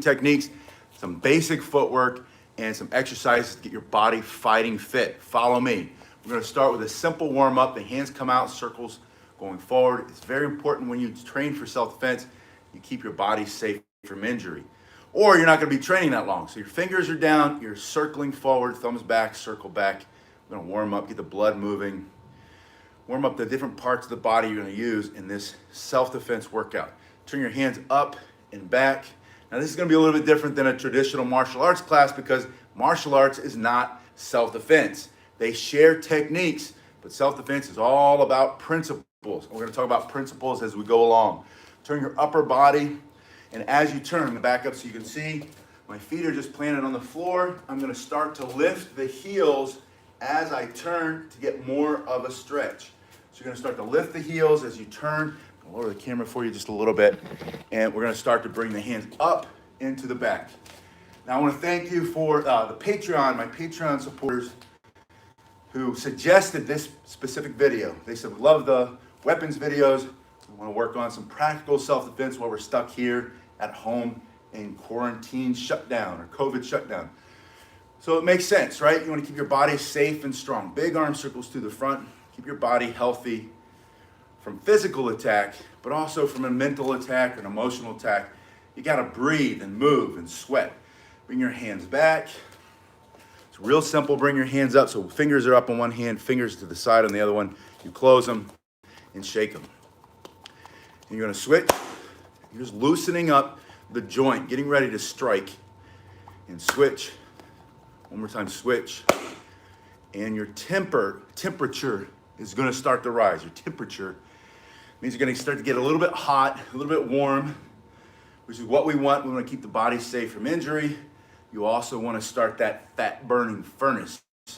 techniques, some basic footwork, and some exercises to get your body fighting fit. Follow me. We're going to start with a simple warm-up. The hands come out, circles going forward. It's very important when you train for self-defense, you keep your body safe from injury. Or you're not going to be training that long. So your fingers are down, you're circling forward, thumbs back, circle back. We're going to warm up, get the blood moving. Warm up the different parts of the body you're going to use in this self-defense workout. Turn your hands up and back. Now this is going to be a little bit different than a traditional martial arts class because martial arts is not self-defense. They share techniques, but self-defense is all about principles. We're going to talk about principles as we go along. Turn your upper body, and as you turn, back up so you can see, my feet are just planted on the floor. I'm going to start to lift the heels as I turn to get more of a stretch. So you're going to start to lift the heels as you turn. I'll lower the camera for you just a little bit, and we're going to start to bring the hands up into the back. Now I want to thank you for my Patreon supporters who suggested this specific video. They said, we love the weapons videos. We want to work on some practical self-defense while we're stuck here at home in quarantine shutdown or COVID shutdown. So it makes sense, right? You want to keep your body safe and strong. Big arm circles to the front. Keep your body healthy from physical attack, but also from a mental attack or an emotional attack. You got to breathe and move and sweat. Bring your hands back. It's real simple. Bring your hands up so fingers are up on one hand, fingers to the side on the other one. You close them and shake them. And you're going to switch. You're just loosening up the joint, getting ready to strike, and switch. One more time, switch. And your temperature is going to start to rise. Your temperature means you're going to start to get a little bit hot, a little bit warm, which is what we want. We want to keep the body safe from injury. You also want to start that fat burning furnace. You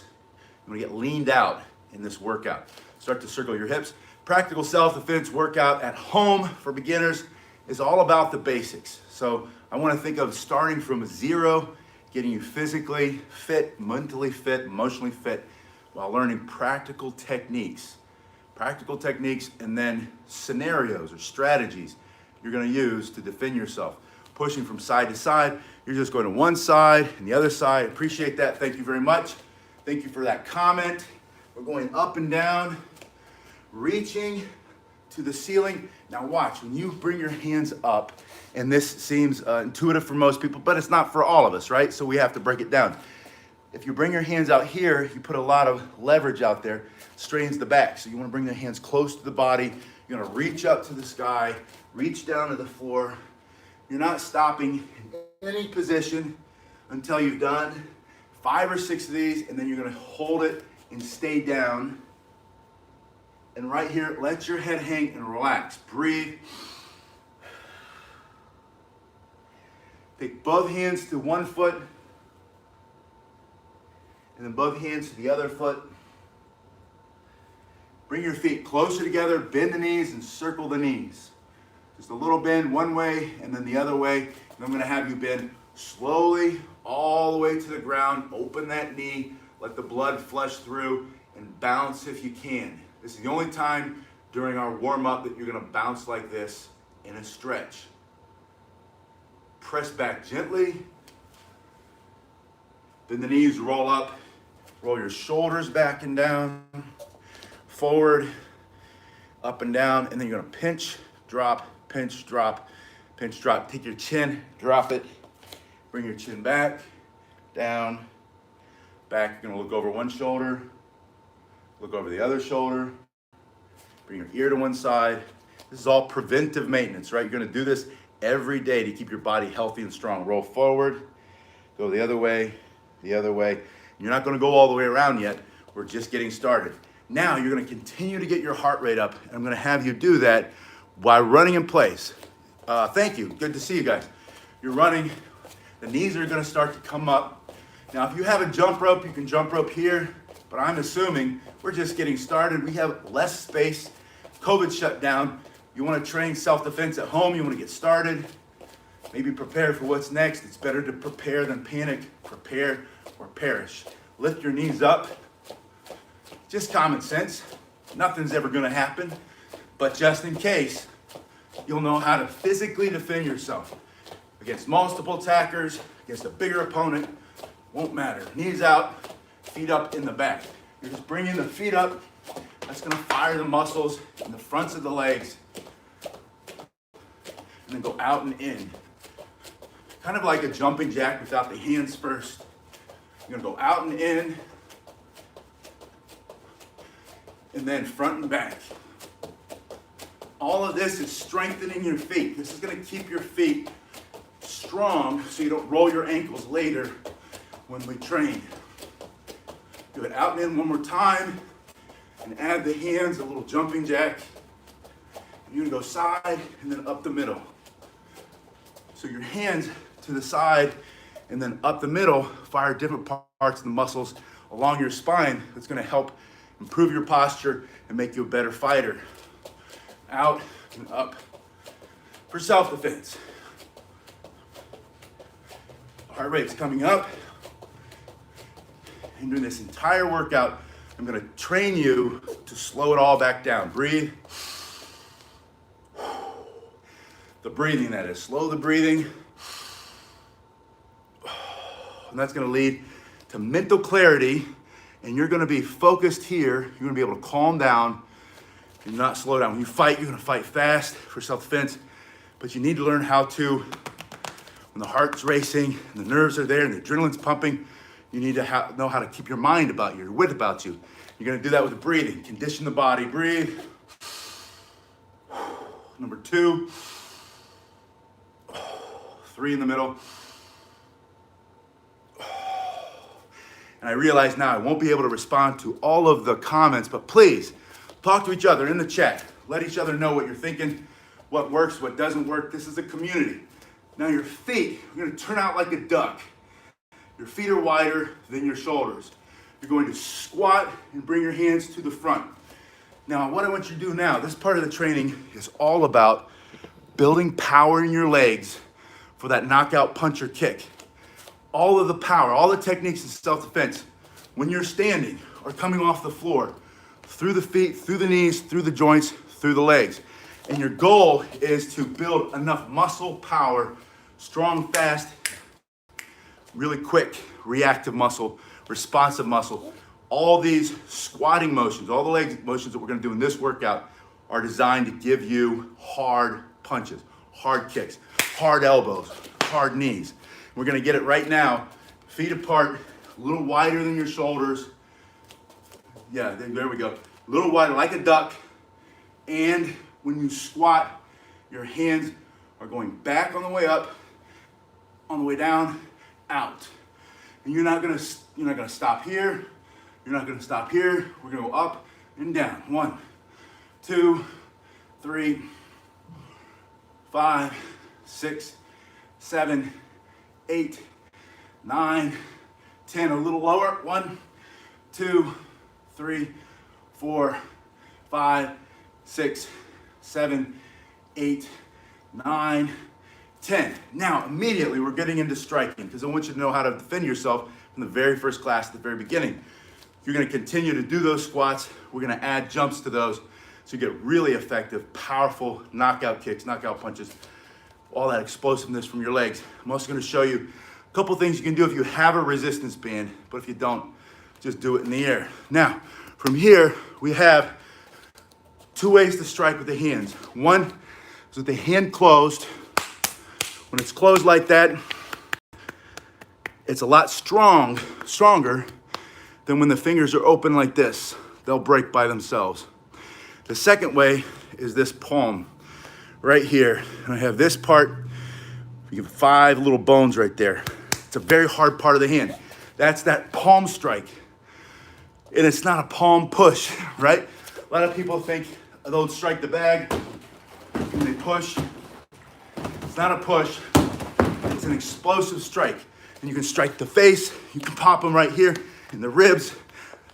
want to get leaned out in this workout. Start to circle your hips. Practical self-defense workout at home for beginners is all about the basics. So I want to think of starting from zero, getting you physically fit, mentally fit, emotionally fit, while learning practical techniques. Practical techniques and then scenarios or strategies you're going to use to defend yourself. Pushing from side to side. You're just going to one side and the other side. Appreciate that. Thank you very much. Thank you for that comment. We're going up and down, reaching to the ceiling. Now watch, when you bring your hands up, and this seems intuitive for most people, but it's not for all of us, right? So we have to break it down. If you bring your hands out here, you put a lot of leverage out there, strains the back. So you want to bring the hands close to the body. You're going to reach up to the sky, reach down to the floor. You're not stopping in any position until you've done 5 or 6 of these, and then you're going to hold it and stay down. And right here, let your head hang and relax. Breathe. Take both hands to one foot, and then both hands to the other foot. Bring your feet closer together, bend the knees and circle the knees. Just a little bend one way and then the other way. And I'm going to have you bend slowly all the way to the ground. Open that knee, let the blood flush through, and bounce if you can. This is the only time during our warm-up that you're going to bounce like this in a stretch. Press back gently. Then the knees roll up. Roll your shoulders back and down, forward, up and down, and then you're going to pinch, drop, pinch, drop, pinch, drop. Take your chin, drop it, bring your chin back, down, back. You're going to look over one shoulder, look over the other shoulder, bring your ear to one side. This is all preventive maintenance, right? You're going to do this every day to keep your body healthy and strong. Roll forward, go the other way, the other way. You're not going to go all the way around yet. We're just getting started. Now you're going to continue to get your heart rate up, and I'm going to have you do that while running in place. Thank you. Good to see you guys. You're running. The knees are going to start to come up. Now, if you have a jump rope, you can jump rope here, but I'm assuming we're just getting started. We have less space. COVID shut down. You want to train self-defense at home. You want to get started. Maybe prepare for what's next. It's better to prepare than panic. Prepare or perish. Lift your knees up. Just common sense. Nothing's ever going to happen. But just in case, you'll know how to physically defend yourself. against multiple attackers, against a bigger opponent, won't matter. Knees out, feet up in the back. You're just bringing the feet up. That's gonna fire the muscles in the fronts of the legs. And then go out and in. Kind of like a jumping jack without the hands first. You're gonna go out and in, and then front and back. All of this is strengthening your feet. This is gonna keep your feet strong so you don't roll your ankles later when we train. Do it out and in one more time, and add the hands, a little jumping jack. And you're gonna go side and then up the middle. So your hands to the side and then up the middle fire different parts of the muscles along your spine. That's gonna help improve your posture and make you a better fighter. Out and up for self-defense. Heart rate's coming up. And during this entire workout, I'm gonna train you to slow it all back down. Breathe. The breathing, that is. Slow the breathing. And that's gonna lead to mental clarity, and you're gonna be focused here. You're gonna be able to calm down and not slow down. When you fight, you're gonna fight fast for self-defense, but you need to learn how to, when the heart's racing, and the nerves are there, and the adrenaline's pumping, you need to know how to keep your mind about you, your wit about you. You're gonna do that with the breathing. Condition the body, breathe. Number 2. 3 in the middle. And I realize now I won't be able to respond to all of the comments, but please talk to each other in the chat. Let each other know what you're thinking, what works, what doesn't work. This is a community. Now your feet, you're gonna turn out like a duck. Your feet are wider than your shoulders. You're going to squat and bring your hands to the front. Now, what I want you to do now, this part of the training is all about building power in your legs for that knockout punch or kick. All of the power, all the techniques in self-defense, when you're standing, are coming off the floor, through the feet, through the knees, through the joints, through the legs. And your goal is to build enough muscle power, strong, fast, really quick, reactive muscle, responsive muscle. All these squatting motions, all the leg motions that we're gonna do in this workout are designed to give you hard punches, hard kicks, hard elbows, hard knees. We're gonna get it right now. Feet apart, a little wider than your shoulders. Yeah, there we go. A little wider, like a duck. And when you squat, your hands are going back on the way up, on the way down, out. And you're not gonna stop here. You're not gonna stop here. We're gonna go up and down. 1, 2, 3, 5, 6, 7, 8, 9, 10. A little lower. 1, 2, 3, 4, 5, 6, 7, 8, 9, 10. Now, immediately we're getting into striking because I want you to know how to defend yourself from the very first class at the very beginning. You're gonna continue to do those squats. We're gonna add jumps to those so you get really effective, powerful knockout kicks, knockout punches, all that explosiveness from your legs. I'm also gonna show you a couple things you can do if you have a resistance band, but if you don't, just do it in the air. Now, from here, we have 2 ways to strike with the hands. One is with the hand closed. When it's closed like that, it's a lot stronger than when the fingers are open like this. They'll break by themselves. The second way is this palm right here. And I have this part, you have 5 little bones right there. It's a very hard part of the hand. That's that palm strike. And it's not a palm push, right? A lot of people think they'll strike the bag and they push. It's not a push, it's an explosive strike. And you can strike the face, you can pop them right here in the ribs.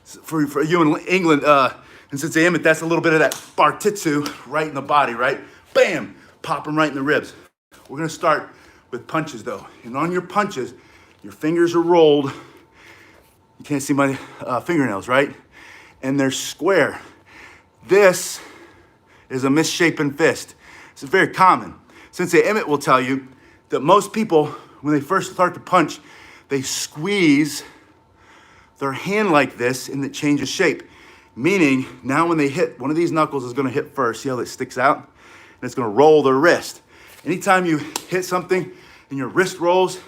For you in England, and since I am it, that's a little bit of that bartitsu right in the body, right? Bam, pop them right in the ribs. We're gonna start with punches though. And on your punches, your fingers are rolled. You can't see my fingernails, right? And they're square. This is a misshapen fist. It's very common. Sensei Emmett will tell you that most people, when they first start to punch, they squeeze their hand like this and it changes shape. Meaning, now when they hit, one of these knuckles is gonna hit first. See how it sticks out? And it's gonna roll their wrist. Anytime you hit something and your wrist rolls,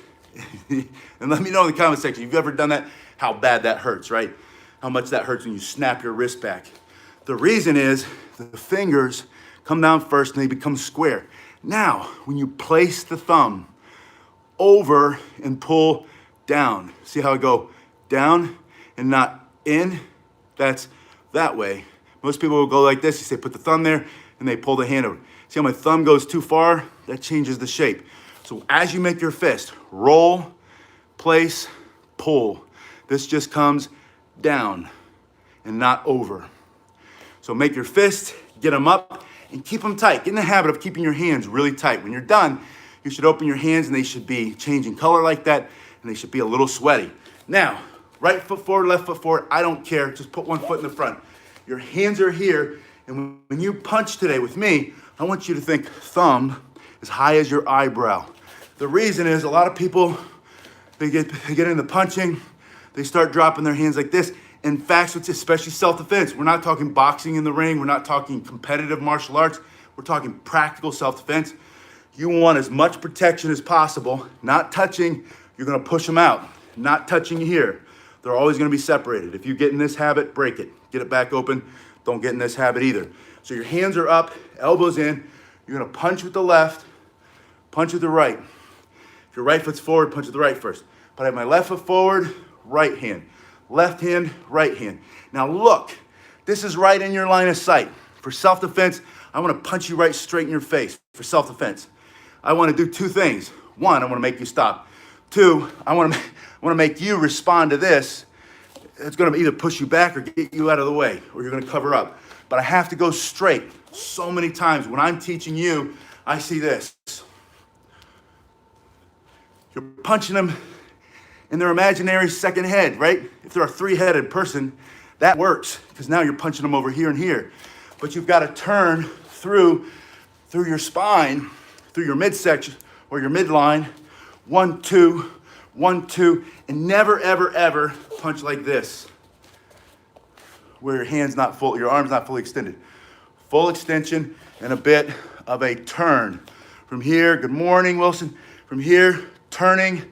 and let me know in the comment section, if you've ever done that, how bad that hurts, right? How much that hurts when you snap your wrist back. The reason is the fingers come down first and they become square. Now, when you place the thumb over and pull down, see how I go down and not in? That's that way. Most people will go like this. You say, put the thumb there, and they pull the hand over. See how my thumb goes too far? That changes the shape. So as you make your fist, roll, place, pull. This just comes down and not over. So make your fist, get them up, and keep them tight. Get in the habit of keeping your hands really tight. When you're done, you should open your hands and they should be changing color like that, and they should be a little sweaty. Now, right foot forward, left foot forward, I don't care. Just put one foot in the front. Your hands are here, and when you punch today with me, I want you to think thumb as high as your eyebrow. The reason is a lot of people, they get into punching, they start dropping their hands like this. In fact, especially self-defense, we're not talking boxing in the ring, we're not talking competitive martial arts, we're talking practical self-defense. You want as much protection as possible, not touching, you're gonna push them out, not touching here. They're always gonna be separated. If you get in this habit, break it. Get it back open, don't get in this habit either. So your hands are up, elbows in, you're gonna punch with the left, punch with the right. If your right foot's forward, punch with the right first. But I have my left foot forward, right hand. Left hand, right hand. Now look, this is right in your line of sight. For self-defense, I wanna punch you right straight in your face for self-defense. I wanna do two things. One, I wanna make you stop. Two, I wanna make you respond to this. It's gonna either push you back or get you out of the way, or you're gonna cover up. But I have to go straight. So many times when I'm teaching you, I see this. You're punching them in their imaginary second head, right? If they're a three-headed person, that works, because now you're punching them over here and here. But you've got to turn through your spine, through your midsection or your midline. 1, 2, 1, 2, and never, ever, ever punch like this, where your hand's not full, your arm's not fully extended. Full extension and a bit of a turn. From here, good morning, Wilson. From here, turning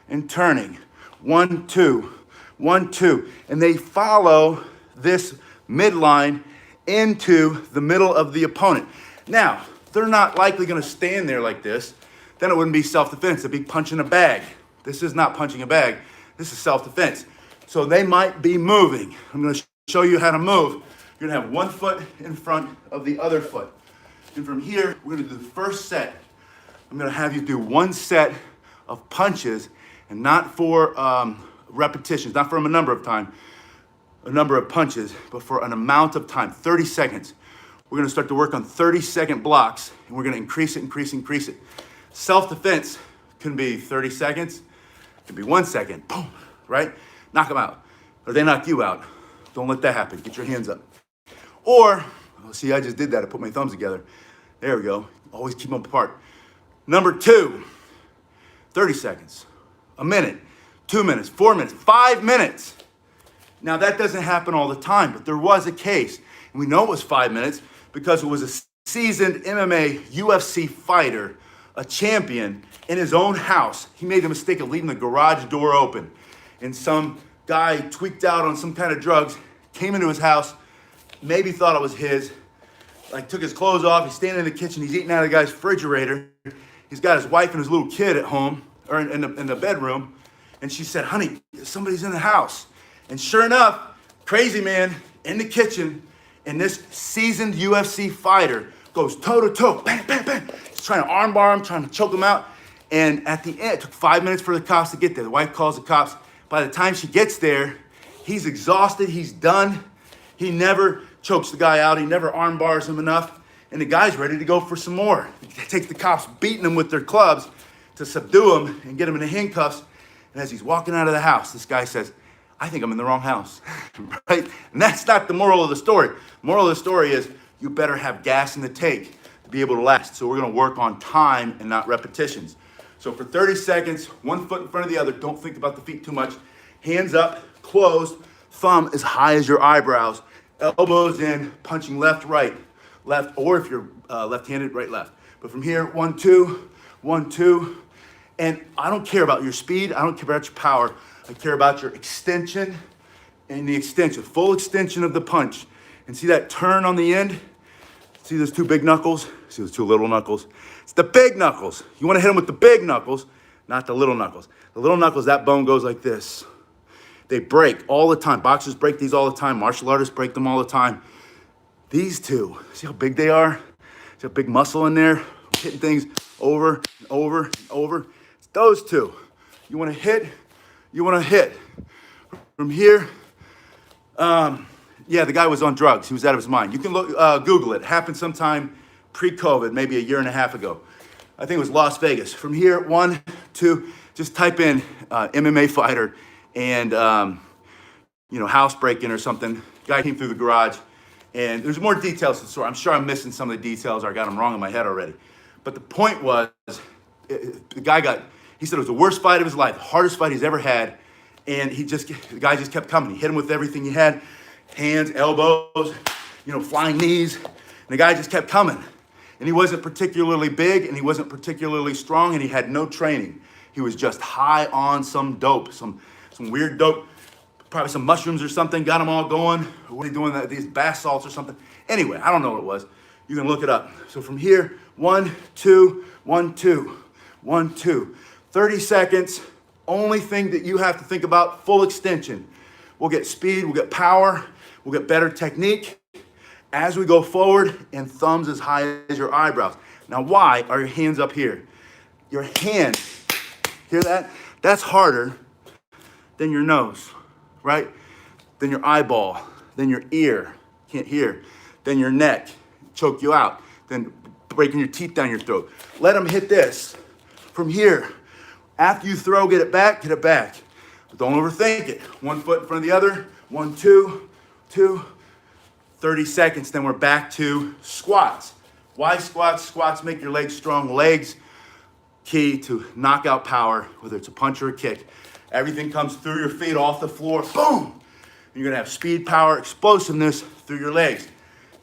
and turning. 1, 2, 1, 2. And they follow this midline into the middle of the opponent. Now, they're not likely gonna stand there like this. Then it wouldn't be self-defense, it'd be punching a bag. This is not punching a bag, this is self-defense. So they might be moving. I'm gonna show you how to move. You're gonna have one foot in front of the other foot. And from here, we're gonna do the first set. I'm gonna have you do one set of punches, and not for repetitions, not for a number of time, a number of punches, but for an amount of time, 30 seconds. We're gonna start to work on 30-second blocks, and we're gonna increase it, increase it. Self-defense can be 30 seconds, it can be 1 second, boom, right? Knock them out, or they knock you out. Don't let that happen, get your hands up. Or, see, I just did that, I put my thumbs together. There we go, always keep them apart. Number 2, 30 seconds, a minute, 2 minutes, 4 minutes, 5 minutes. Now that doesn't happen all the time, but there was a case, and we know it was 5 minutes because it was a seasoned MMA UFC fighter, a champion, in his own house. He made the mistake of leaving the garage door open, and some guy tweaked out on some kind of drugs, came into his house, maybe thought it was his, like took his clothes off, he's standing in the kitchen, he's eating out of the guy's refrigerator. He's got his wife and his little kid at home, or in the bedroom, and she said, honey, somebody's in the house. And sure enough, crazy man in the kitchen, and this seasoned UFC fighter goes toe-to-toe, bang, bang, bang. He's trying to armbar him, trying to choke him out. And at the end, it took 5 minutes for the cops to get there. The wife calls the cops. By the time she gets there, he's exhausted, he's done. He never chokes the guy out, he never armbars him enough, and the guy's ready to go for some more. He takes the cops beating him with their clubs to subdue him and get him in the handcuffs. And as he's walking out of the house, this guy says, I think I'm in the wrong house, right? And that's not the moral of the story. The moral of the story is you better have gas in the tank to be able to last. So we're gonna work on time and not repetitions. So for 30 seconds, one foot in front of the other, don't think about the feet too much. Hands up, closed, thumb as high as your eyebrows, elbows in, punching left, right, left, or if you're left-handed, right, left. But from here, 1, 2, 1, 2. And I don't care about your speed, I don't care about your power. I care about your extension and the extension, full extension of the punch. And see that turn on the end? See those two big knuckles? See those two little knuckles? It's the big knuckles. You want to hit them with the big knuckles, not the little knuckles. The little knuckles, that bone goes like this. They break all the time. Boxers break these all the time. Martial artists break them all the time. These two, see how big they are? See how big muscle in there? Hitting things over and over and over. It's those two. You want to hit, you want to hit. From here, yeah, the guy was on drugs. He was out of his mind. You can look, Google it. It happened sometime pre-COVID, maybe a year and a half ago. I think it was Las Vegas. From here, 1, 2, just type in MMA fighter and, house break-in or something. Guy came through the garage, and there's more details to the story. I'm sure I'm missing some of the details, or I got them wrong in my head already. But the point was, the he said it was the worst fight of his life, the hardest fight he's ever had, and the guy just kept coming. He hit him with everything he had. Hands, elbows, flying knees. And the guy just kept coming. And he wasn't particularly big, and he wasn't particularly strong, and he had no training. He was just high on some dope, some weird dope, probably some mushrooms or something, got him all going. What are they doing, these bath salts or something? Anyway, I don't know what it was. You can look it up. So from here, 1, 2, 1, 2, 1, 2. 30 seconds, only thing that you have to think about, full extension. We'll get speed, we'll get power, we'll get better technique as we go forward, and thumbs as high as your eyebrows. Now, why are your hands up here? Your hands, hear that? That's harder than your nose, right? Than your eyeball, than your ear, can't hear, than your neck, choke you out, then breaking your teeth down your throat. Let them hit this. From here, after you throw, get it back, But don't overthink it. 1 foot in front of the other, 1, 2, 2, 30 seconds, then we're back to squats. Why squats? Squats make your legs strong. Legs, key to knockout power, whether it's a punch or a kick. Everything comes through your feet, off the floor, boom! You're gonna have speed, power, explosiveness through your legs.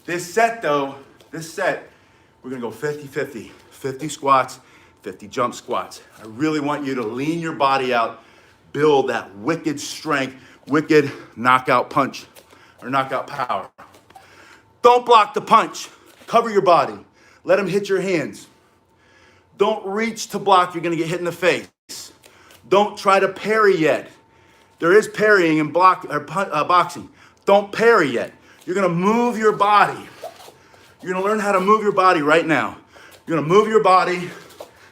This set, we're gonna go 50-50. 50 squats, 50 jump squats. I really want you to lean your body out, build that wicked strength, wicked knockout punch or knockout power. Don't block the punch. Cover your body. Let them hit your hands. Don't reach to block. You're going to get hit in the face. Don't try to parry yet. There is parrying in boxing. Don't parry yet. You're going to move your body. You're going to learn how to move your body right now. You're going to move your body.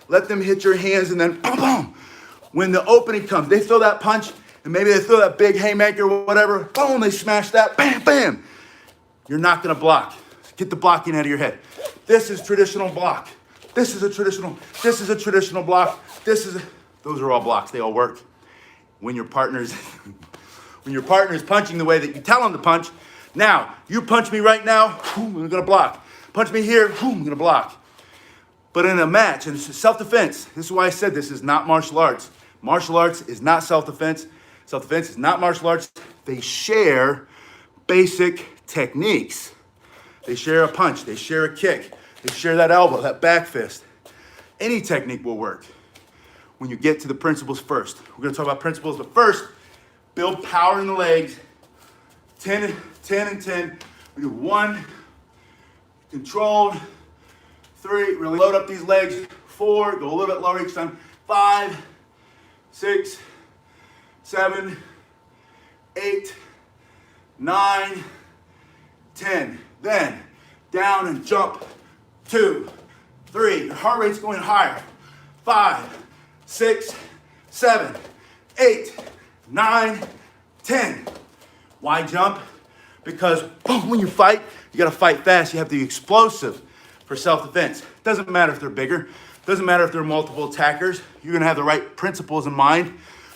Let them hit your hands, and then boom, boom. When the opening comes, they throw that punch, and maybe they throw that big haymaker or whatever. Boom, they smash that. Bam, bam. You're not going to block. Get the blocking out of your head. This is traditional block. This is a traditional block. Those are all blocks. They all work. When your partner is punching the way that you tell him to punch, now, you punch me right now, I'm going to block. Punch me here, I'm going to block. But in a match, and it's self-defense, this is why I said this is not martial arts. Martial arts is not self-defense. Self-defense is not martial arts. They share basic techniques. They share a punch, they share a kick, they share that elbow, that back fist. Any technique will work when you get to the principles first. We're going to talk about principles, but first, build power in the legs. 10 and 10. We do 1, controlled. 3, really load up these legs. 4, go a little bit lower each time. 5, 6, 7, 8, 9, 10. Then down and jump. 2, 3. Your heart rate's going higher. 5, 6, 7, 8, 9, 10. Why jump? Because boom, when you fight, you gotta fight fast. You have to be explosive for self-defense. Doesn't matter if they're bigger. Doesn't matter if they're multiple attackers. You're gonna have the right principles in mind.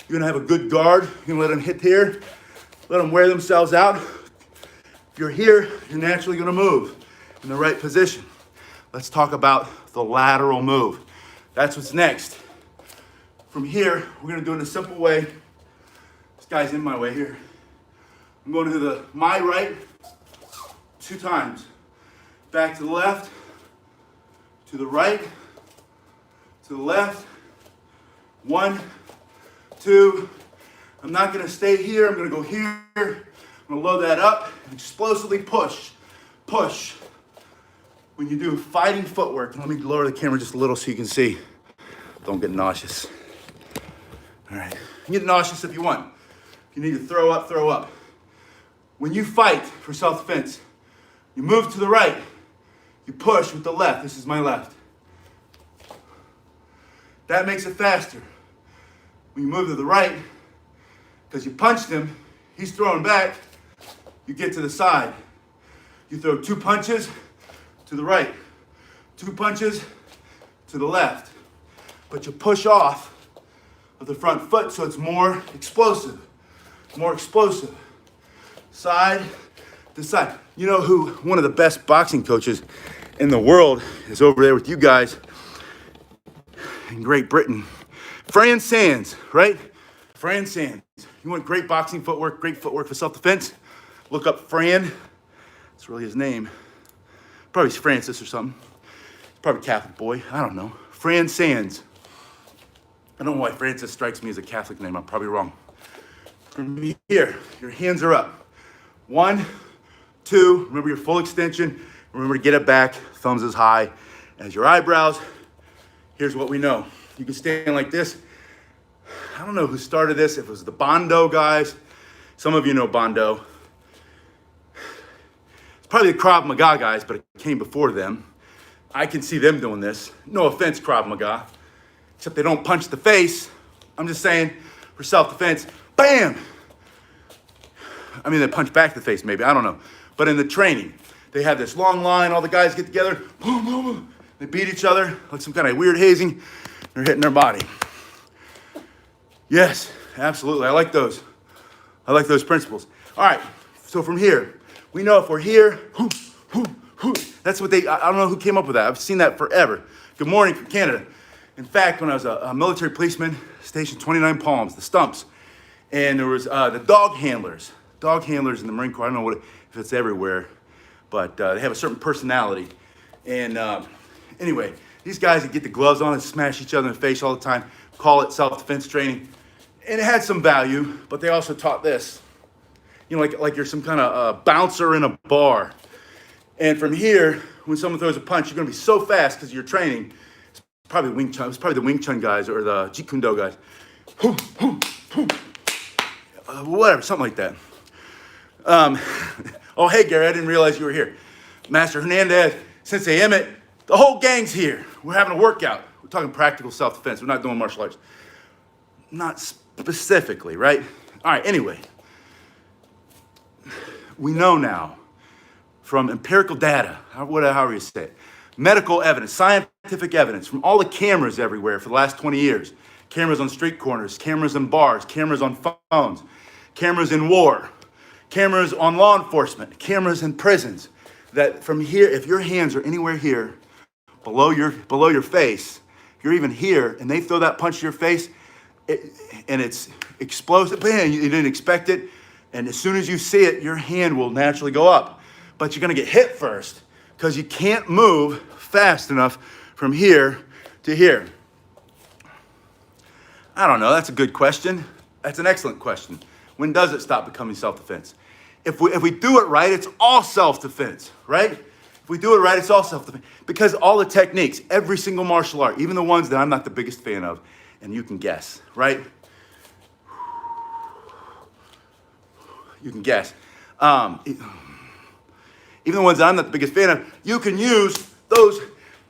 You're gonna have a good guard. You're gonna let them hit here. Let them wear themselves out. If you're here, you're naturally gonna move in the right position. Let's talk about the lateral move. That's what's next. From here, we're gonna do it in a simple way. This guy's in my way here. I'm going to my right 2 times. Back to the left, to the right, to the left. 1, 2. I'm not gonna stay here, I'm gonna go here. I'm gonna load that up and explosively push, push. When you do fighting footwork, let me lower the camera just a little so you can see. Don't get nauseous. All right, you can get nauseous if you want. If you need to throw up, throw up. When you fight for self-defense, you move to the right, you push with the left. This is my left. That makes it faster. When you move to the right, because you punched him, he's throwing back, you get to the side. You throw 2 punches to the right, 2 punches to the left. But you push off of the front foot so it's more explosive, more explosive. Side to side. You know who one of the best boxing coaches in the world is over there with you guys in Great Britain? Fran Sands, right? Fran Sands. You want great boxing footwork, great footwork for self-defense? Look up Fran. That's really his name. Probably Francis or something. He's probably a Catholic boy. I don't know. Fran Sands. I don't know why Francis strikes me as a Catholic name. I'm probably wrong. From here, your hands are up. 1, 2. Remember your full extension. Remember to get it back. Thumbs as high as your eyebrows. Here's what we know. You can stand like this. I don't know who started this. If it was the Bondo guys. Some of you know Bondo. It's probably the Krav Maga guys, but it came before them. I can see them doing this. No offense, Krav Maga. Except they don't punch the face. I'm just saying, for self-defense, bam! I mean, they punch back the face, maybe, I don't know. But in the training, they have this long line, all the guys get together, boom, boom, boom. They beat each other, like some kind of weird hazing. They're hitting their body. Yes, absolutely, I like those. I like those principles. All right, so from here, we know if we're here, that's what I don't know who came up with that. I've seen that forever. Good morning from Canada. In fact, when I was a military policeman, stationed 29 Palms, the stumps, and there was the dog handlers in the Marine Corps. I don't know if it's everywhere, but they have a certain personality. And anyway, these guys that get the gloves on and smash each other in the face all the time, call it self-defense training. And it had some value, but they also taught this. You know, like you're some kind of bouncer in a bar. And from here, when someone throws a punch, you're gonna be so fast because you're training. It's probably Wing Chun. It's probably the Wing Chun guys or the Jeet Kune Do guys. Whatever, something like that. Oh, hey, Gary, I didn't realize you were here. Master Hernandez, Sensei Emmett, the whole gang's here. We're having a workout. We're talking practical self-defense. We're not doing martial arts. Not specifically, right? All right, anyway. We know now from empirical data, however you say it, medical evidence, scientific evidence from all the cameras everywhere for the last 20 years. Cameras on street corners, cameras in bars, cameras on phones, cameras in war, cameras on law enforcement, cameras in prisons. That from here, if your hands are anywhere here, below your face, if you're even here, and they throw that punch to your face, and it's explosive, bam, you didn't expect it, and as soon as you see it, your hand will naturally go up. But you're gonna get hit first, because you can't move fast enough from here to here. I don't know, that's a good question. That's an excellent question. When does it stop becoming self-defense? If we do it right, it's all self-defense, right? If we do it right, it's all self-defense. Because all the techniques, every single martial art, even the ones that I'm not the biggest fan of, and you can guess, right? You can guess. Even the ones that I'm not the biggest fan of, you can use those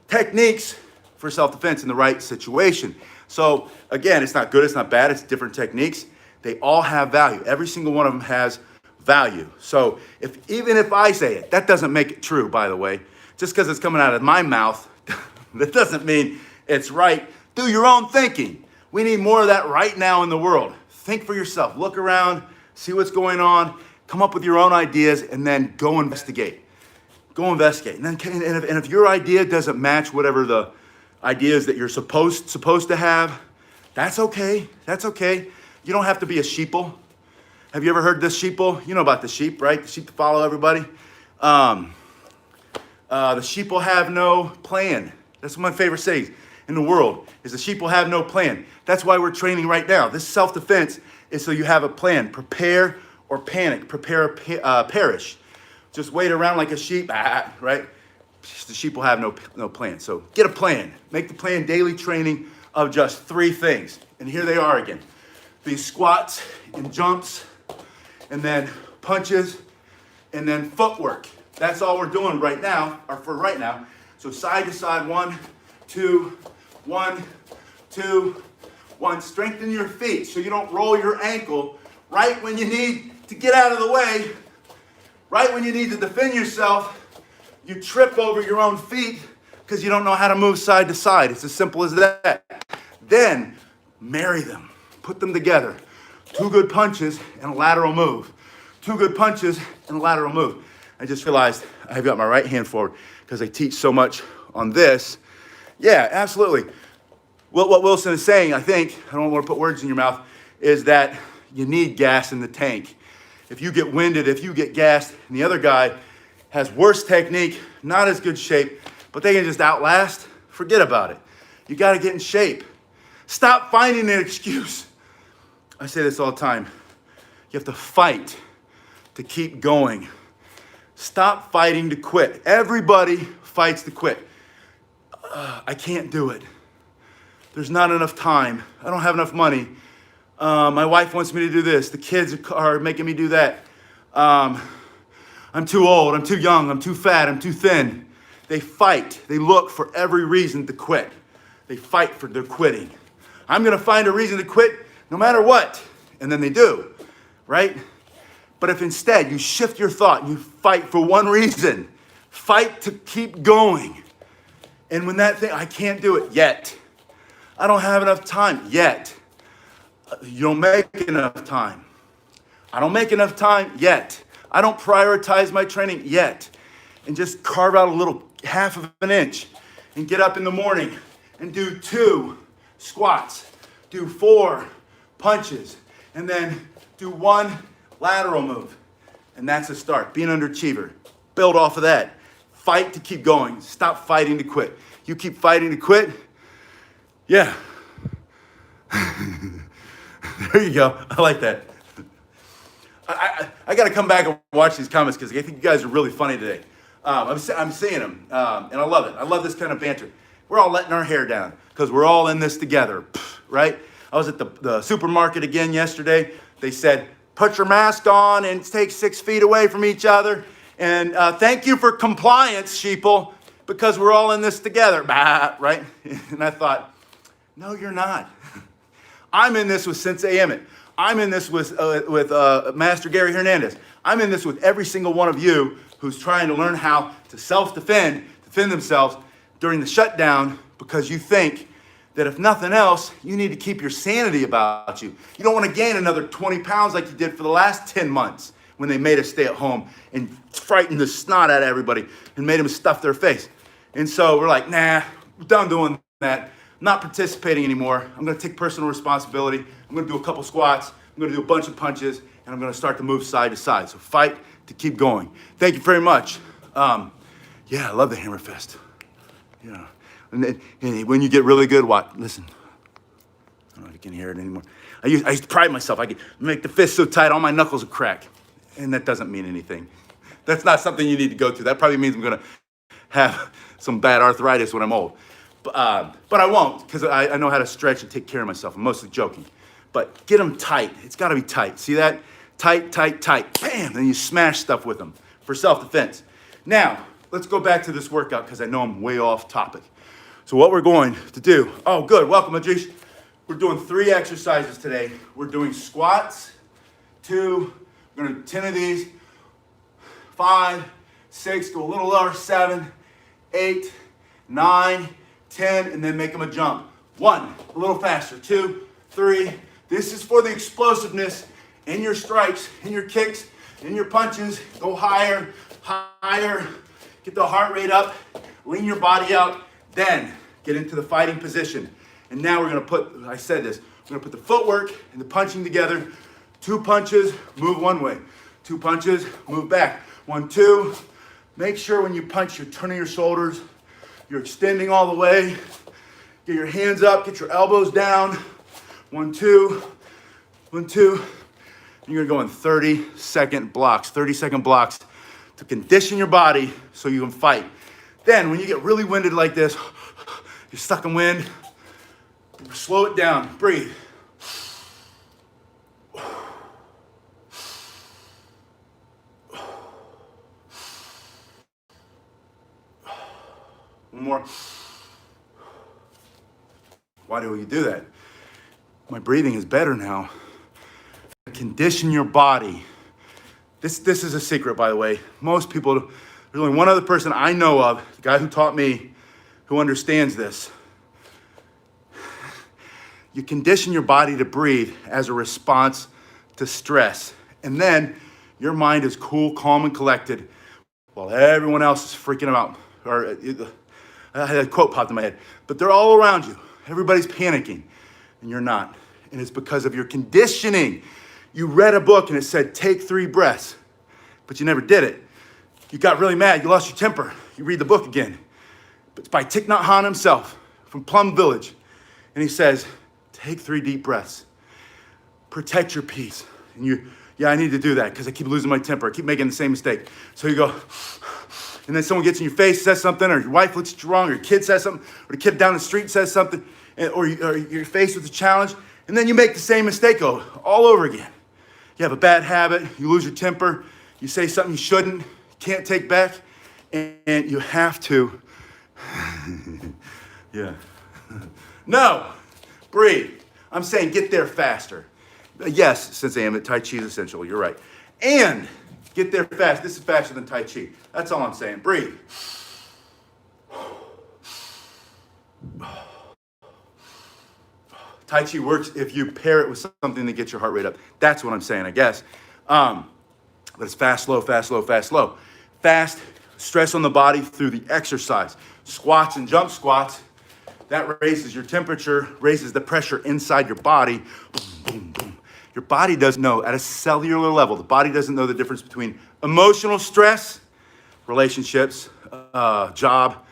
techniques for self-defense in the right situation. So again, it's not good, it's not bad, it's different techniques. They all have value. Every single one of them has value. So even if I say it, that doesn't make it true, by the way. Just because it's coming out of my mouth, that doesn't mean it's right. Do your own thinking. We need more of that right now in the world. Think for yourself. Look around, see what's going on, come up with your own ideas, and then go investigate. Go investigate. And if your idea doesn't match whatever the ideas that you're supposed to have, That's okay. That's okay. You don't have to be a sheeple. Have you ever heard this sheeple? You know about the sheep, right? The sheep that follow everybody. The sheep will have no plan. That's one of my favorite sayings in the world, is the sheep will have no plan. That's why we're training right now. This self-defense is so you have a plan. Prepare or panic. Prepare or perish. Just wait around like a sheep, right? The sheep will have no plan. So get a plan. Make the plan daily training of just 3 things. And here they are again. These squats and jumps, and then punches, and then footwork. That's all we're doing right now, or for right now. So side to side, 1, 2, 1, 2, 1. Strengthen your feet so you don't roll your ankle right when you need to get out of the way, right when you need to defend yourself. You trip over your own feet because you don't know how to move side to side. It's as simple as that. Then marry them, put them together. 2 good punches and a lateral move. 2 good punches and a lateral move. I just realized I've got my right hand forward because I teach so much on this. Yeah, absolutely. Well, what Wilson is saying, I think, I don't want to put words in your mouth, is that you need gas in the tank. If you get winded, if you get gassed, and the other guy has worse technique, not as good shape, but they can just outlast, forget about it. You got to get in shape. Stop finding an excuse. I say this all the time. You have to fight to keep going. Stop fighting to quit. Everybody fights to quit. I can't do it. There's not enough time. I don't have enough money. My wife wants me to do this. The kids are making me do that. I'm too old. I'm too young. I'm too fat. I'm too thin. They fight. They look for every reason to quit. They fight for their quitting. I'm going to find a reason to quit no matter what. And then they do, right? But if instead you shift your thought and you fight for one reason, fight to keep going. And when that thing, I can't do it yet. I don't have enough time yet. You don't make enough time. I don't make enough time yet. I don't prioritize my training yet. And just carve out a little 1/2 of an inch and get up in the morning and do 2 squats, do 4 punches, and then do 1 lateral move. And that's a start. Be an underachiever. Build off of that. Fight to keep going. Stop fighting to quit. You keep fighting to quit, yeah. There you go. I like that. I got to come back and watch these comments because I think you guys are really funny today. I'm seeing them, and I love it. I love this kind of banter. We're all letting our hair down because we're all in this together, right? I was at the supermarket again yesterday. They said, put your mask on and take 6 feet away from each other. And thank you for compliance, sheeple, because we're all in this together, right? And I thought, no, you're not. I'm in this with Sensei Emmett. I'm in this with Master Gary Hernandez. I'm in this with every single one of you who's trying to learn how to defend themselves during the shutdown because you think that if nothing else, you need to keep your sanity about you. You don't want to gain another 20 pounds like you did for the last 10 months when they made us stay at home and frightened the snot out of everybody and made them stuff their face. And so we're like, nah, we're done doing that. I'm not participating anymore. I'm going to take personal responsibility. I'm going to do a couple squats. I'm going to do a bunch of punches, and I'm going to start to move side to side. So fight to keep going. Thank you very much. Yeah, I love the hammer fist. Yeah. And when you get really good, listen. I don't know if you can hear it anymore. I used to pride myself. I could make the fist so tight, all my knuckles would crack. And that doesn't mean anything. That's not something you need to go through. That probably means I'm going to have some bad arthritis when I'm old. But I won't, because I know how to stretch and take care of myself. I'm mostly joking. But get them tight. It's got to be tight. See that? Tight, tight, tight. Bam! Then you smash stuff with them for self-defense. Now, let's go back to this workout, because I know I'm way off topic. So what we're going to do, oh good, welcome Ajish. We're doing 3 exercises today. We're doing squats, 2, we're gonna do 10 of these, 5, 6, go a little lower, 7, 8, 9, 10, and then make them a jump. 1, a little faster, 2, 3. This is for the explosiveness in your strikes, in your kicks, in your punches. Go higher, higher, get the heart rate up, lean your body out. Then get into the fighting position. And now we're gonna put, I said this, we're gonna put the footwork and the punching together. 2 punches, move one way. 2 punches, move back. 1, 2. Make sure when you punch, you're turning your shoulders, you're extending all the way. Get your hands up, get your elbows down. 1, 2, 1, 2. And you're gonna go in 30-second blocks, 30-second blocks to condition your body so you can fight. Then when you get really winded like this, you're stuck in wind, slow it down, breathe. One more. Why do you do that? My breathing is better now. Condition your body. This is a secret, by the way. Most people, there's only one other person I know of, the guy who taught me, who understands this. You condition your body to breathe as a response to stress. And then your mind is cool, calm, and collected while everyone else is freaking out. I had a quote popped in my head, but they're all around you. Everybody's panicking, and you're not. And it's because of your conditioning. You read a book and it said, take 3 breaths, but you never did it. You got really mad, you lost your temper. You read the book again. It's by Thich Nhat Hanh himself from Plum Village. And he says, take 3 deep breaths. Protect your peace. And yeah, I need to do that because I keep losing my temper. I keep making the same mistake. So you go, and then someone gets in your face, says something, or your wife looks at you wrong, or your kid says something, or the kid down the street says something, or you're faced with a challenge, and then you make the same mistake all over again. You have a bad habit, you lose your temper, you say something you shouldn't, you can't take back, and you have to, yeah. No, breathe. I'm saying get there faster. Yes, since I am at Tai Chi is essential, you're right. And get there fast. This is faster than Tai Chi. That's all I'm saying. Breathe. Tai Chi works if you pair it with something that gets your heart rate up. That's what I'm saying, I guess. But it's fast, slow, fast, slow, fast, slow. Fast, stress on the body through the exercise. Squats and jump squats, that raises your temperature, raises the pressure inside your body. Boom, boom, boom. Your body doesn't know, at a cellular level, the body doesn't know the difference between emotional stress, relationships, job,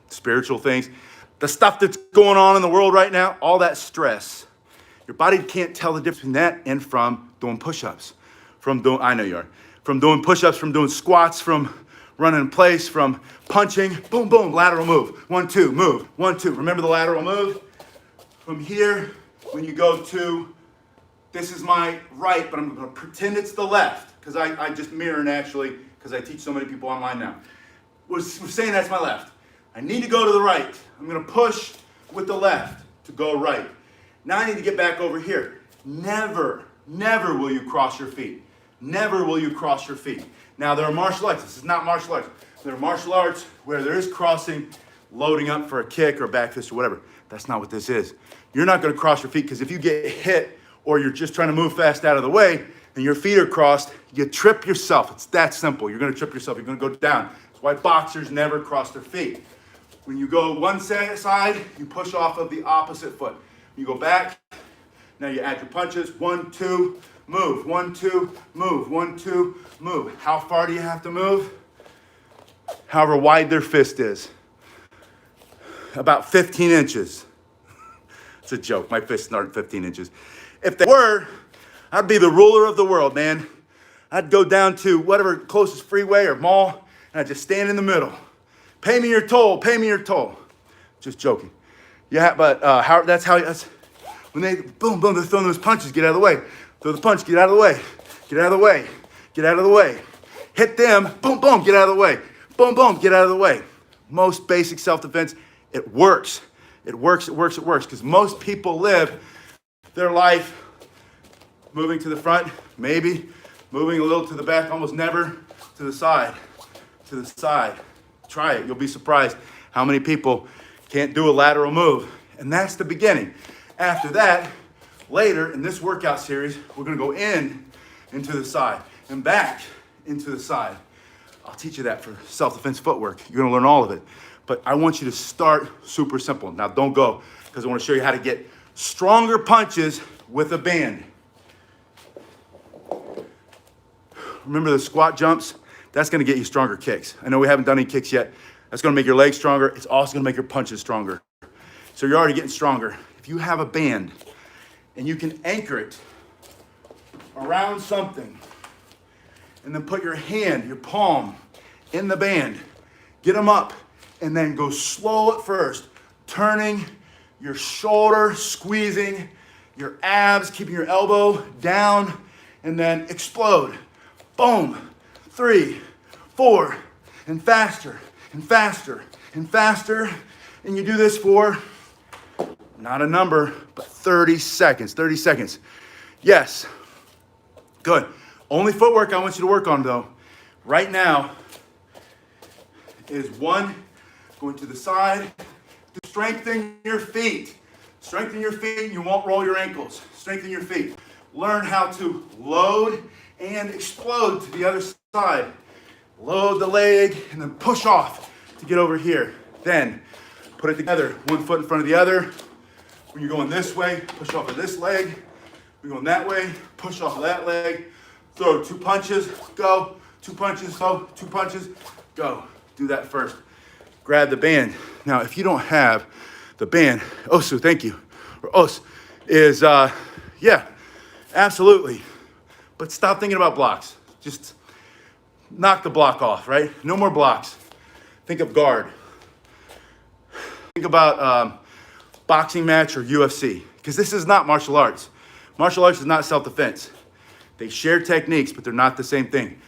spiritual things, the stuff that's going on in the world right now, all that stress. Your body can't tell the difference between that and from doing push-ups. I know you are. From doing push-ups, from doing squats, from running in place, from punching, boom, boom, lateral move. 1, 2, move. 1, 2. Remember the lateral move? From here, when you go to, this is my right, but I'm going to pretend it's the left, because I just mirror naturally, because I teach so many people online now. We're saying that's my left. I need to go to the right. I'm going to push with the left to go right. Now I need to get back over here. Never will you cross your feet. Never will you cross your feet. Now there are martial arts. This is not martial arts. There are martial arts where there is crossing, loading up for a kick or back fist or whatever. That's not what this is. You're not going to cross your feet because if you get hit or you're just trying to move fast out of the way and your feet are crossed, you trip yourself. It's that simple. You're going to trip yourself. You're going to go down. That's why boxers never cross their feet. When you go one side, you push off of the opposite foot. You go back. Now you add your punches. 1, 2, move. 1, 2, move. 1, 2, move. How far do you have to move? However wide their fist is. About 15 inches. It's a joke. My fists aren't 15 inches. If they were, I'd be the ruler of the world, man. I'd go down to whatever closest freeway or mall, and I'd just stand in the middle. Pay me your toll. Pay me your toll. Just joking. Yeah, but that's when they, boom, boom, they're throwing those punches. Get out of the way. Throw the punch. Get out of the way. Get out of the way. Get out of the way. Hit them. Boom, boom. Get out of the way. Boom, boom. Get out of the way. Most basic self-defense. It works. It works. It works. It works. Because most people live their life moving to the front, maybe moving a little to the back, almost never to the side. To the side. Try it. You'll be surprised how many people can't do a lateral move. And that's the beginning. After that, later in this workout series, we're going to go into the side and back into the side. I'll teach you that for self-defense footwork. You're going to learn all of it. But I want you to start super simple. Now don't go, because I want to show you how to get stronger punches with a band. Remember the squat jumps? That's going to get you stronger kicks. I know we haven't done any kicks yet. That's going to make your legs stronger. It's also going to make your punches stronger. So you're already getting stronger. If you have a band and you can anchor it around something and then put your hand, your palm in the band, get them up, and then go slow at first, turning your shoulder, squeezing your abs, keeping your elbow down, and then explode. Boom. 3, 4, and faster, and faster, and faster. And you do this for, not a number, but 30 seconds, 30 seconds. Yes. Good. Only footwork I want you to work on, though, right now, is 1, going to the side, to strengthen your feet. Strengthen your feet, you won't roll your ankles. Strengthen your feet. Learn how to load and explode to the other side. Load the leg and then push off to get over here. Then put it together, 1 foot in front of the other. When you're going this way, push off of this leg. When you're going that way, push off of that leg. Throw 2 punches, go. 2 punches, go. 2 punches, go. Do that first. Grab the band. Now, if you don't have the band, Osu, thank you, or Os, is, yeah, absolutely. But stop thinking about blocks. Just knock the block off, right? No more blocks. Think of guard. Think about boxing match or UFC, because this is not martial arts. Martial arts is not self-defense. They share techniques, but they're not the same thing.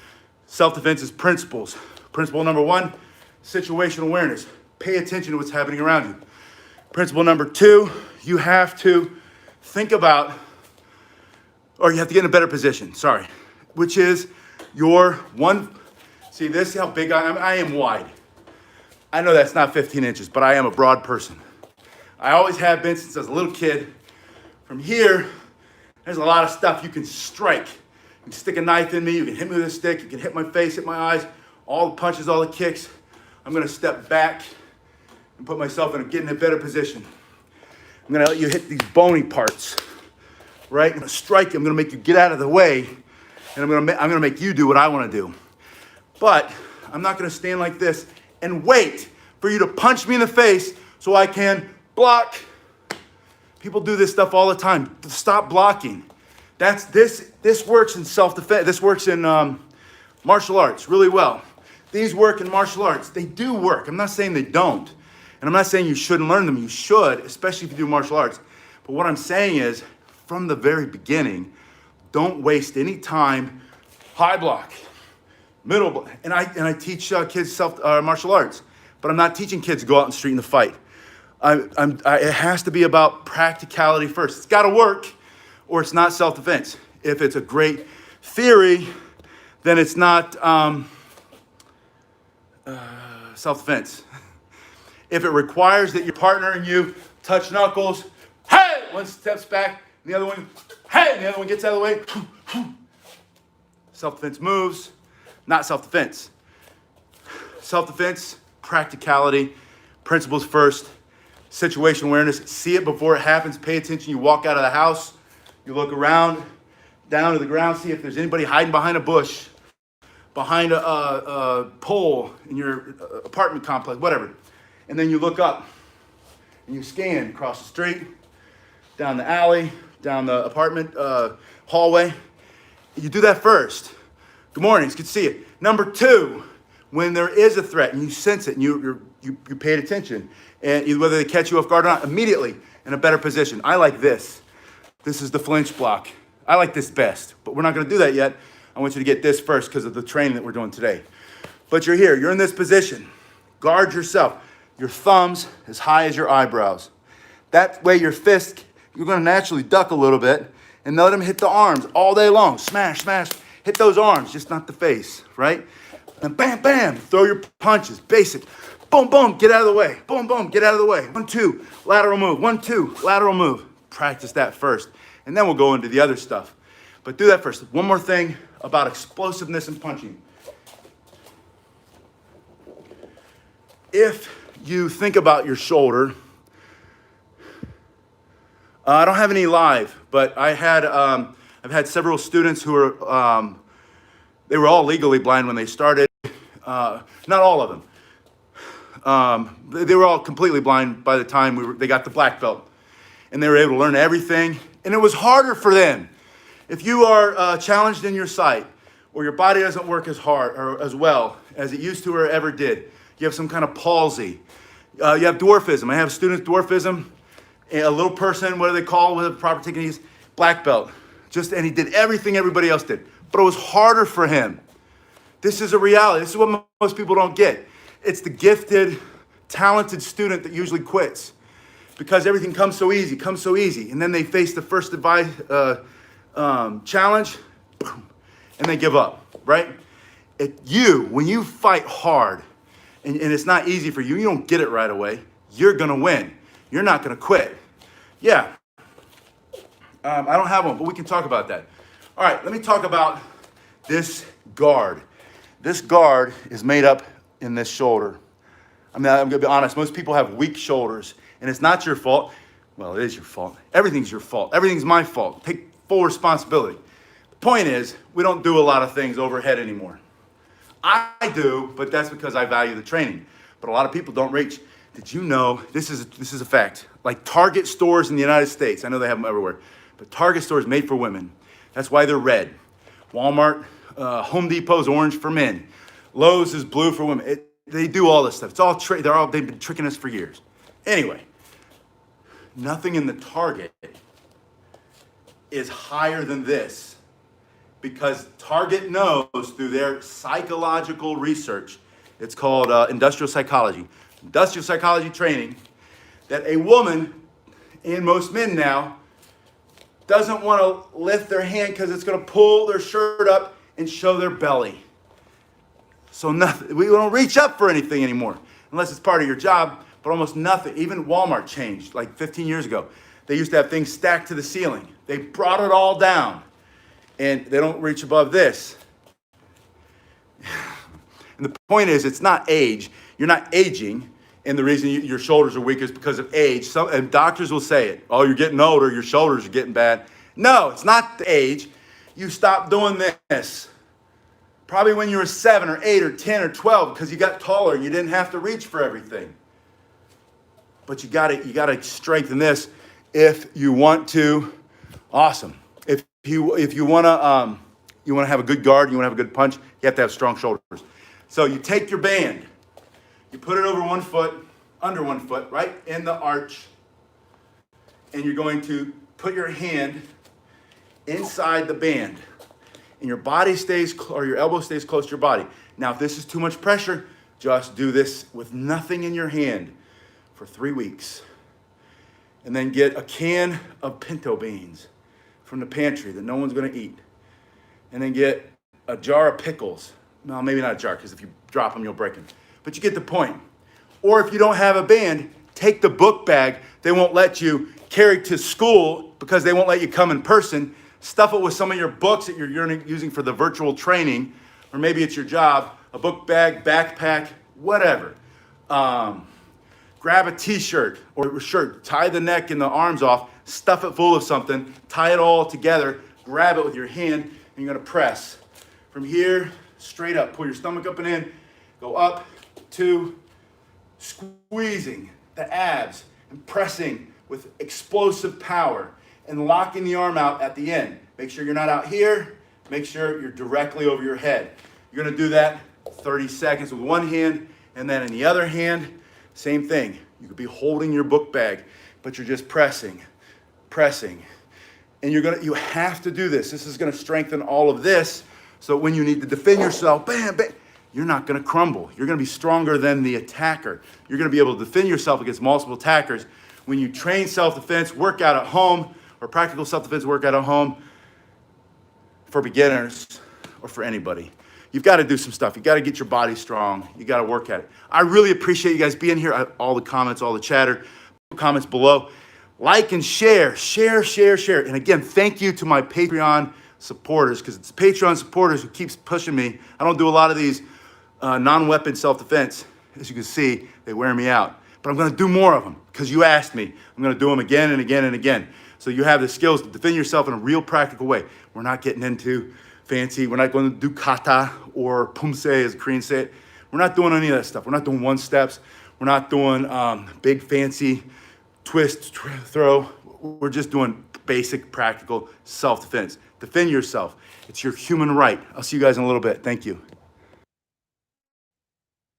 Self-defense is principles. Principle number 1, situational awareness. Pay attention to what's happening around you. Principle number 2, you have to think about, or you have to get in a better position, which is your one, see this, how big I am? I am wide. I know that's not 15 inches, but I am a broad person. I always have been since I was a little kid. From here, there's a lot of stuff you can strike. You can stick a knife in me, you can hit me with a stick, you can hit my face, hit my eyes, all the punches, all the kicks. I'm gonna step back and put myself get in a better position. I'm gonna let you hit these bony parts, right? I'm gonna strike you, I'm gonna make you get out of the way, and I'm gonna make you do what I wanna do. But I'm not gonna stand like this and wait for you to punch me in the face so I can block. People do this stuff all the time. Stop blocking. This works in self-defense. This works in martial arts really well. These work in martial arts. They do work. I'm not saying they don't. And I'm not saying you shouldn't learn them. You should, especially if you do martial arts. But what I'm saying is, from the very beginning, don't waste any time. High block, middle block. And I teach kids martial arts. But I'm not teaching kids to go out in the street and to fight. It has to be about practicality first. It's got to work, or it's not self-defense. If it's a great theory, then it's not self-defense. If it requires that your partner and you touch knuckles, hey, one steps back, and the other one, hey, and the other one gets out of the way. Self-defense moves, not self-defense. Self-defense, practicality, principles first. Situational awareness, see it before it happens, pay attention. You walk out of the house, you look around, down to the ground, see if there's anybody hiding behind a bush, behind a pole in your apartment complex, whatever. And then you look up and you scan across the street, down the alley, down the apartment hallway. You do that first. Good morning, it's good to see you. Number 2, when there is a threat and you sense it and you paid attention, and whether they catch you off guard or not, immediately in a better position. I like this. This is the flinch block. I like this best, but we're not gonna do that yet. I want you to get this first because of the training that we're doing today. But you're here, you're in this position. Guard yourself. Your thumbs as high as your eyebrows. That way your fist, you're gonna naturally duck a little bit and let them hit the arms all day long. Smash, smash, hit those arms, just not the face, right? And bam, bam, throw your punches, basic. Boom, boom, get out of the way. Boom, boom, get out of the way. 1, 2, lateral move. 1, 2, lateral move. Practice that first, and then we'll go into the other stuff. But do that first. One more thing about explosiveness and punching. If you think about your shoulder, I don't have any live, but I've had several students who are, they were all legally blind when they started. Not all of them. They were all completely blind by the time they got the black belt, and they were able to learn everything. And it was harder for them. If you are challenged in your sight, or your body doesn't work as hard or as well as it used to or ever did, you have some kind of palsy, you have dwarfism. I have students dwarfism, a little person, what do they call with the proper techniques? Black belt. And he did everything everybody else did, but it was harder for him. This is a reality. This is what most people don't get. It's the gifted, talented student that usually quits because everything comes so easy, and then they face the first challenge, boom, and they give up, right? When you fight hard, and it's not easy for you, you don't get it right away, you're gonna win. You're not gonna quit. Yeah, I don't have one, but we can talk about that. All right, let me talk about this guard. This guard is made up in this shoulder. I mean, I'm gonna be honest, most people have weak shoulders, and it's not your fault. Well, it is your fault. Everything's your fault. Everything's my fault. Take full responsibility. The point is, we don't do a lot of things overhead anymore. I do, but that's because I value the training. But a lot of people don't reach. Did you know, this is a fact, like Target stores in the United States, I know they have them everywhere, but Target stores made for women. That's why they're red. Walmart, Home Depot's orange for men. Lowe's is blue for women. They do all this stuff. It's all they've been tricking us for years. Anyway, nothing in the Target is higher than this because Target knows through their psychological research, it's called industrial psychology training, that a woman, and most men now, doesn't want to lift their hand because it's going to pull their shirt up and show their belly. So we don't reach up for anything anymore unless it's part of your job, but almost nothing. Even Walmart changed like 15 years ago. They used to have things stacked to the ceiling. They brought it all down and they don't reach above this. And the point is, it's not age. You're not aging. And the reason your shoulders are weak is because of age. And doctors will say it. Oh, you're getting older, your shoulders are getting bad. No, it's not the age. You stop doing this. Probably when you were 7 or 8 or 10 or 12 because you got taller and you didn't have to reach for everything. But you gotta strengthen this if you want to. Awesome. If you wanna have a good guard, you wanna have a good punch, you have to have strong shoulders. So you take your band, you put it over one foot, under one foot, right in the arch, and you're going to put your hand inside the band. And your body your elbow stays close to your body. Now, if this is too much pressure, just do this with nothing in your hand for 3 weeks. And then get a can of pinto beans from the pantry that no one's gonna eat. And then get a jar of pickles. No, maybe not a jar, because if you drop them, you'll break them. But you get the point. Or if you don't have a band, take the book bag they won't let you carry to school because they won't let you come in person. Stuff it with some of your books that you're using for the virtual training, or maybe it's your job, a book bag, backpack, whatever. Grab a t-shirt or a shirt, tie the neck and the arms off, stuff it full of something, tie it all together, grab it with your hand, and you're gonna press. From here, straight up, pull your stomach up and in, go up, 2, squeezing the abs and pressing with explosive power. And locking the arm out at the end. Make sure you're not out here. Make sure you're directly over your head. You're gonna do that 30 seconds with one hand, and then in the other hand, same thing. You could be holding your book bag, but you're just pressing. And you have to do this. This is gonna strengthen all of this, so when you need to defend yourself, bam, bam, you're not gonna crumble. You're gonna be stronger than the attacker. You're gonna be able to defend yourself against multiple attackers. When you train self-defense, workout at home, or practical self-defense workout at home for beginners or for anybody. You've got to do some stuff. You've got to get your body strong. You got to work at it. I really appreciate you guys being here. All the comments, all the chatter, comments below. Like and share. And again, thank you to my Patreon supporters, because it's Patreon supporters who keeps pushing me. I don't do a lot of these non-weapon self-defense. as you can see, they wear me out. But I'm gonna do more of them because you asked me. I'm gonna do them again and again and again. So you have the skills to defend yourself in a real practical way. We're not getting into fancy, we're not going to do kata or pumse as the Koreans say it. We're not doing any of that stuff. We're not doing one steps. We're not doing big fancy twist, throw. We're just doing basic practical self-defense. Defend yourself. It's your human right. I'll see you guys in a little bit. Thank you.